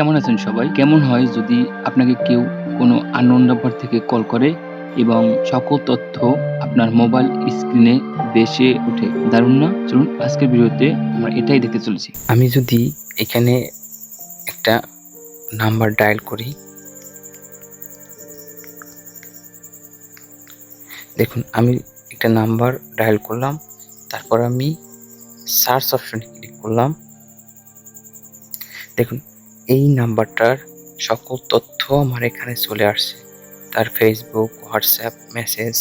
কেমন আছেন সবাই? কেমন হয় যদি আপনাকে কেউ কোনো আননোন নাম্বার থেকে কল করে এবং সকল তথ্য আপনার মোবাইল স্ক্রিনে ভেসে ওঠে। দারুণ না? চলুন আজকের ভিডিওতে আমরা এটাই দেখতে চলেছি। আমি যদি এখানে একটা নাম্বার ডায়াল করি, দেখুন আমি একটা নাম্বার ডায়াল করলাম, তারপর আমি সার্চ অপশনে ক্লিক করলাম। দেখুন এই নাম্বারটার সকল তথ্য আমার এখানে চলে আসছে। তার ফেসবুক, হোয়াটসঅ্যাপ, মেসেজ,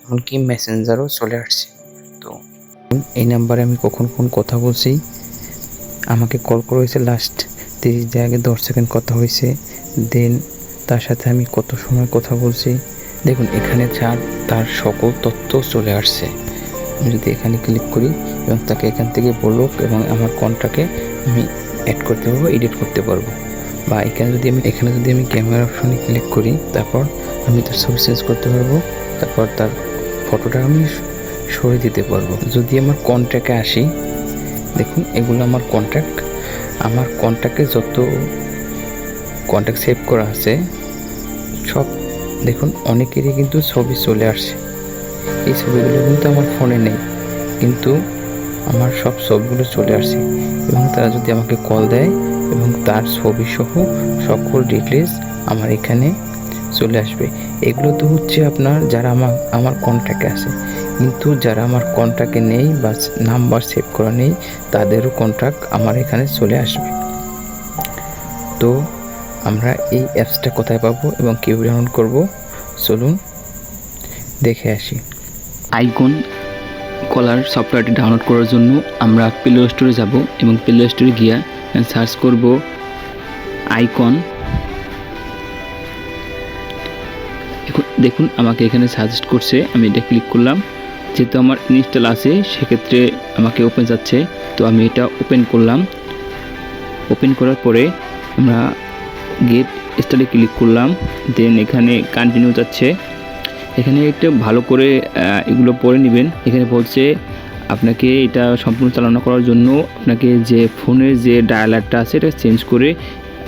এমনকি মেসেঞ্জারও চলে আসছে। তো এই নাম্বারে আমি কখন কথা বলছি, আমাকে কল করা হয়েছে লাস্ট 30 দিন আগে 10 সেকেন্ড কথা হয়েছে, দেন তার সাথে আমি কত সময় কথা বলছি। দেখুন এখানে তার সকল তথ্য চলে আসছে। আমি যদি এখানে ক্লিক করি এবং তাকে এখান থেকে ব্লক এবং আমার কন্টাক্টে আমি অ্যাড করতে পারবো, এডিট করতে পারবো। বা এখানে যদি আমি ক্যামেরা অপশনে ক্লিক করি, তারপর আমি তার ছবি চেঞ্জ করতে পারবো, তারপর তার ফটোটা আমি সরিয়ে দিতে পারবো। যদি আমার কন্ট্যাক্টে আসি, দেখুন এগুলো আমার কন্ট্যাক্টে যত কন্ট্যাক্ট সেভ করা আছে সব দেখুন অনেকেরই কিন্তু ছবি চলে আসছে। এই ছবিগুলো কিন্তু আমার ফোনে নেই, কিন্তু আমার সব ছবিগুলো চলে আসছে এবং তারা যদি আমাকে কল দেয় এবং তার ছবি সহ সকল ডিটেলস আমার এখানে চলে আসবে। এগুলো তো হচ্ছে আপনার যারা আমার কন্ট্যাক্টে আছে, কিন্তু যারা আমার কন্ট্যাক্টে নেই বা নাম্বার সেভ করা নেই তাদেরও কন্ট্যাক্ট আমার এখানে চলে আসবে। তো আমরা এই অ্যাপসটা কোথায় পাবো এবং কীভাবে ডাউনলোড করবো, চলুন দেখে আসি। আইকন কলার সফটওয়্যারটি ডাউনলোড করার জন্য আমরা প্লে স্টোরে যাব এবং প্লে স্টোরে গিয়ে সার্চ করব আইকন। দেখুন আমাকে এখানে সাজেস্ট করছে, আমি এটা ক্লিক করলাম। যেহেতু আমার ইনস্টল আছে সেক্ষেত্রে আমাকে ওপেন যাচ্ছে, তো আমি এটা ওপেন করলাম। ওপেন করার পরে আমরা গেট স্টার্টে ক্লিক করলাম, দেন এখানে কন্টিনিউ যাচ্ছে। এখানে একটু ভালো করে এগুলো পড়ে নেবেন। এখানে বলছে আপনাকে এটা সম্পূর্ণ চালনা করার জন্য আপনাকে যে ফোনের যে ডায়ালারটা আছে এটা চেঞ্জ করে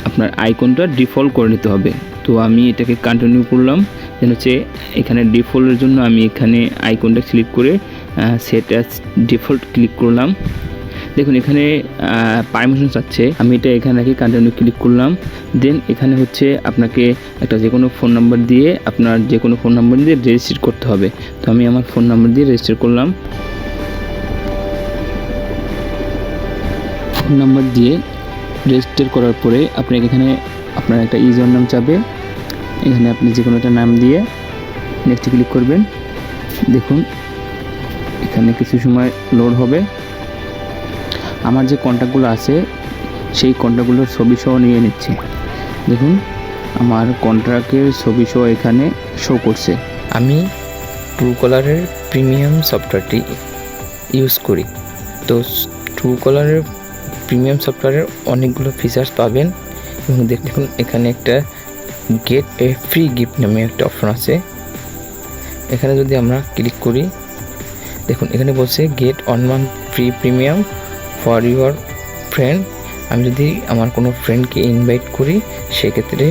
আপনার আইকনটা ডিফল্ট করে নিতে হবে। তো আমি এটাকে কন্টিনিউ করলাম। দেন হচ্ছে এখানে ডিফল্টের জন্য আমি এখানে আইকনটা ক্লিক করে সেট অ্যাজ ডিফল্ট ক্লিক করলাম। দেখুন এখানে পারমিশন চাচ্ছে, আমি এটা এখানে কন্টিনিউ ক্লিক করলাম। দেন এখানে হচ্ছে আপনাকে একটা যে কোনো ফোন নাম্বার দিয়ে রেজিস্টার করতে হবে। তো আমি আমার ফোন নাম্বার দিয়ে রেজিস্টার করলাম। ফোন নাম্বার দিয়ে রেজিস্টার করার পরে আপনাকে এখানে আপনার একটা ইউজার নাম চাবে, এখানে আপনি যে কোনো একটা নাম দিয়ে নেক্সট ক্লিক করবেন। দেখুন এখানে কিছু সময় লোড হবে। আমার যে কন্ট্যাক্টগুলো আছে সেই কন্ট্যাক্টগুলোর ছবি সহ নিয়ে নিচ্ছে। দেখুন আমার কন্ট্রাক্টের ছবি সহ এখানে শো করছে। আমি ট্রুকলারের প্রিমিয়াম সফটওয়্যারটি ইউজ করি। তো ট্রুকলারের প্রিমিয়াম সফটওয়্যারের অনেকগুলো ফিচার্স পাবেন এবং দেখুন এখানে একটা গেট এ ফ্রি গিফট নামে একটা অপশন আছে। এখানে যদি আমরা ক্লিক করি, দেখুন এখানে বলছে get 1 month free premium for your friend. আমি যদি আমার কোনো ফ্রেন্ডকে ইনভাইট করি সেক্ষেত্রে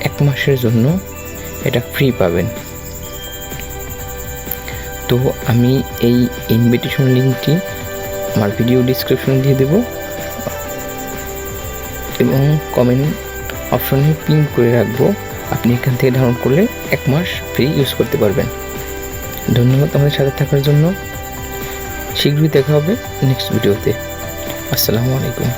1 মাসের জন্য এটা ফ্রি পাবেন। তো আমি এই ইনভিটেশন লিঙ্কটি আমার ভিডিও ডিসক্রিপশনে দিয়ে দেব এবং কমেন্ট অপশনে পিন করে রাখবো। আপনি এখান থেকে ডাউনলোড করলে 1 মাস ফ্রি ইউজ করতে পারবেন। ধন্যবাদ আমাদের সাথে থাকার জন্য। শীঘ্রই দেখা হবে নেক্সট ভিডিওতে। আসসালামু আলাইকুম।